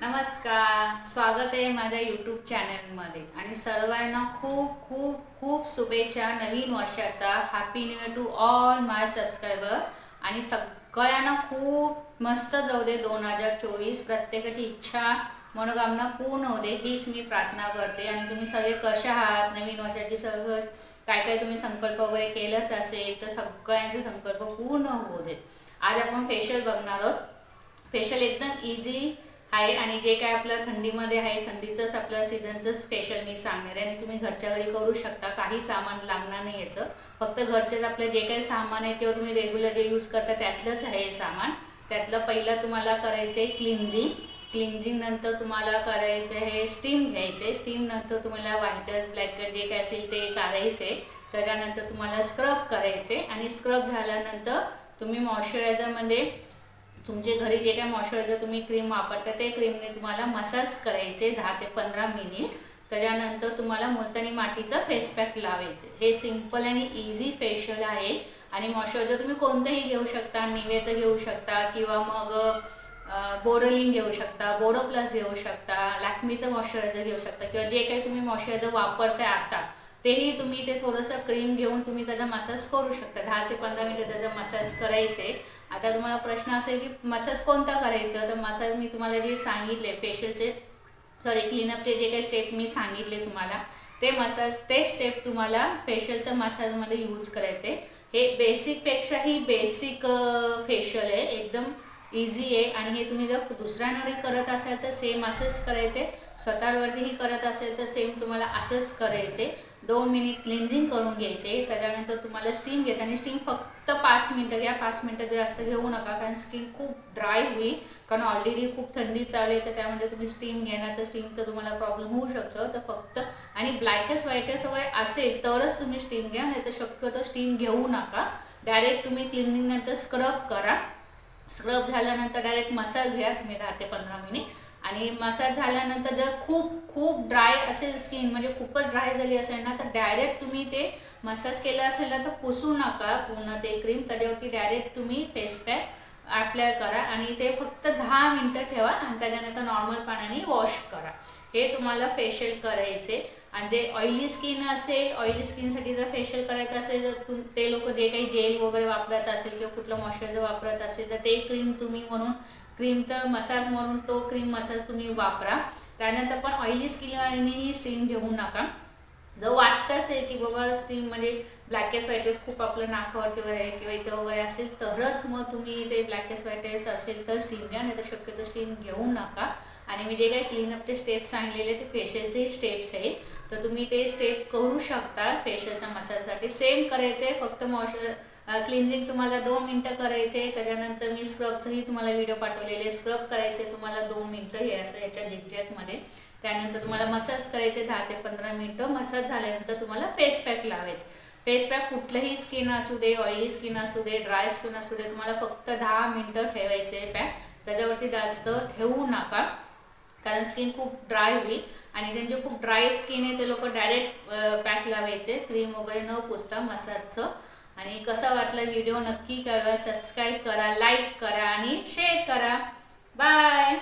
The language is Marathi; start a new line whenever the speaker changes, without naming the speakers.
नमस्कार, स्वागत आहे माझ्या यूट्यूब चॅनलमध्ये आणि सर्वांना खूप खूप खूप शुभेच्छा नवीन वर्षाचा. Happy new year to all my subscriber. आणि सगळ्यांना खूप मस्त जाऊ दे 2024. प्रत्येकाची इच्छा मनोकामना पूर्ण होऊ दे हीच मी प्रार्थना करते. आणि तुम्ही सगळे कसे आहात? नवीन वर्षाची सर्व काय काय तुम्ही संकल्प वगैरे केलंच असेल तर सगळ्यांचे संकल्प पूर्ण होऊ दे. आज आपण फेशियल बघणार आहोत. फेशियल एकदम इझी आहे आणि जे काय आपलं थंडीमध्ये आहे थंडीचंच आपलं सीझनचंच फेशियल मी सांगणार आहे. आणि तुम्ही घरच्या घरी करू शकता, काही सामान लागणार नाही याचं. फक्त घरचेच आपलं जे काही सामान आहे किंवा तुम्ही रेग्युलर जे यूज करता त्यातलंच आहे हे सामान. त्यातलं पहिलं तुम्हाला करायचं आहे क्लिन्झिंग नंतर तुम्हाला करायचं आहे स्टीम घ्यायचे. स्टीम नंतर तुम्हाला व्हाईटर्स ब्लॅकहेड जे काय असेल ते काढायचे. त्याच्यानंतर तुम्हाला स्क्रब करायचे आणि स्क्रब झाल्यानंतर तुम्ही मॉइश्चरायझरमध्ये तुमचे घरी जे काय मॉइश्चरायझर तुम्ही क्रीम वापरता ते क्रीमने तुम्हाला मसाज करायचे 10 ते 15 मिनिट. त्याच्यानंतर तुम्हाला मुलतानी मातीचं फेस पॅक लावायचे. हे सिंपल आणि इझी फेशियल आहे. आणि मॉइश्चरायझर तुम्ही कोणतंही घेऊ शकता, निवेचं घेऊ शकता किंवा मग बोरोलिन घेऊ शकता, बोरो प्लस घेऊ शकता, लॅक्मीचं मॉइश्चरायझर घेऊ शकता किंवा जे काही तुम्ही मॉइश्चरायझर वापरताय आता तेही तुम्ही ते थोडंसं क्रीम घेऊन तुम्ही त्याचा मसाज करू शकता. 10 ते 15 मिनिट त्याचा मसाज करायचे. आता तुम्हाला प्रश्न असेल की मसाज कोणता करायचा, तर मसाज मी तुम्हाला जे सांगितले फेशियलचे क्लीनअपचे जे काही स्टेप मी सांगितले तुम्हाला ते स्टेप तुम्हाला फेशियलच्या मसाजमध्ये यूज करायचे. हे बेसिकपेक्षाही बेसिक फेशियल आहे, एकदम इझी आहे. आणि हे तुम्ही जर दुसऱ्यांवरही करत असाल तर सेम असंच करायचे, स्वतःवरतीही करत असेल तर सेम तुम्हाला असंच करायचे. 2 मिनिट क्लिन्झिंग करून घ्यायचे. त्याच्यानंतर तुम्हाला स्टीम घ्यायचं आणि स्टीम फक्त 5 मिनटं घ्या. 5 मिनटं जास्त घेऊ नका कारण स्किन खूप ड्राय होईल. कारण ऑलरेडी खूप थंडी चालू आहे तर त्यामध्ये तुम्ही स्टीम घेणार तर स्टीमचा तुम्हाला प्रॉब्लेम होऊ शकतो. तर फक्त आणि ब्लॅकेस व्हाईटेस वगैरे असेल तरच तुम्ही स्टीम घ्या, नाही तर शक्यतो स्टीम घेऊ नका. डायरेक्ट तुम्ही क्लिन्झिंग नंतर स्क्रब करा. स्क्रब झाल्यानंतर डायरेक्ट मसाज घ्या तुम्ही 10 ते 15 मिनिट. आणि मसाज झाल्यानंतर जर खूप खूप ड्राय असेल स्किन, म्हणजे खूपच ड्राय झाली असेल ना, तर डायरेक्ट तुम्ही ते मसाज केलं असेल ना तर पुसू नका पूर्ण ते क्रीम. त्याच्यावरती डायरेक्ट तुम्ही फेस पॅक अप्लाय करा आणि ते फक्त 10 मिनटं ठेवा आणि त्याच्यानंतर नॉर्मल पाण्याने वॉश करा. हे तुम्हाला फेशियल करायचे. आणि जे ऑइली स्किन असेल, ऑइली स्किनसाठी जर फेशियल करायचं असेल तर ते लोक जे काही जेल वगैरे वापरत असेल किंवा कुठलं मॉइश्चरायझर वापरत असेल तर ते क्रीम तुम्ही म्हणून क्रीमचा मसाज म्हणून तो क्रीम मसाज तुम्ही वापरा. त्यानंतर पण ऑइली स्किननेही स्टीम घेऊ नका. जर वाटतंच आहे की बाबा स्टीम म्हणजे ब्लॅकेस व्हाईटेस खूप आपलं नाकावरती वगैरे आहे किंवा इथं वगैरे असेल तरच मग तुम्ही ते ब्लॅकेस व्हाईटेस असेल तर स्टीम घ्या, नाही तर शक्यतो स्टीम घेऊ नका. आणि मी जे काही क्लीनअपचे स्टेप्स सांगलेले ते फेशियलचे स्टेप्स आहेत, तर तुम्ही ते स्टेप करू शकता फेशियलच्या मसाजसाठी. सेम करायचे, फक्त क्लिन्झिंग तुम्हाला 2 मिनटं करायचे. त्याच्यानंतर मी स्क्रबचंही तुम्हाला व्हिडिओ पाठवलेले. स्क्रब करायचे तुम्हाला 2 मिनटं हे असं याच्या झिकझॅकमध्ये. त्यानंतर तुम्हाला मसाज करायचे 10 ते 15 मिनटं. मसाज झाल्यानंतर तुम्हाला फेस पॅक लावायचे. फेस पॅक कुठलंही स्किन असू दे, ऑइली स्किन असू दे, ड्राय स्किन असू दे, तुम्हाला फक्त 10 मिनटं ठेवायचे पॅक. त्याच्यावरती जास्त ठेवू नका कारण स्किन खूप ड्राय होईल. आणि ज्यांचे खूप ड्राय स्किन आहे ते लोक डायरेक्ट पॅक लावायचे क्रीम वगैरे न पुसता मसाजचं. आणि कसा वाटला व्हिडिओ नक्की कळवा, सबस्क्राईब करा, लाईक करा आणि शेअर करा. बाय.